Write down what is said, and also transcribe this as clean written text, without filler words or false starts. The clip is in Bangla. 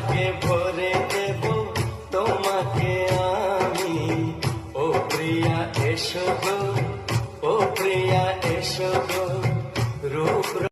ভাগে ভরে দেব তোমাকে আমি। ও প্রিয়া এসো গো, ও প্রিয়া এসো গো, রূপ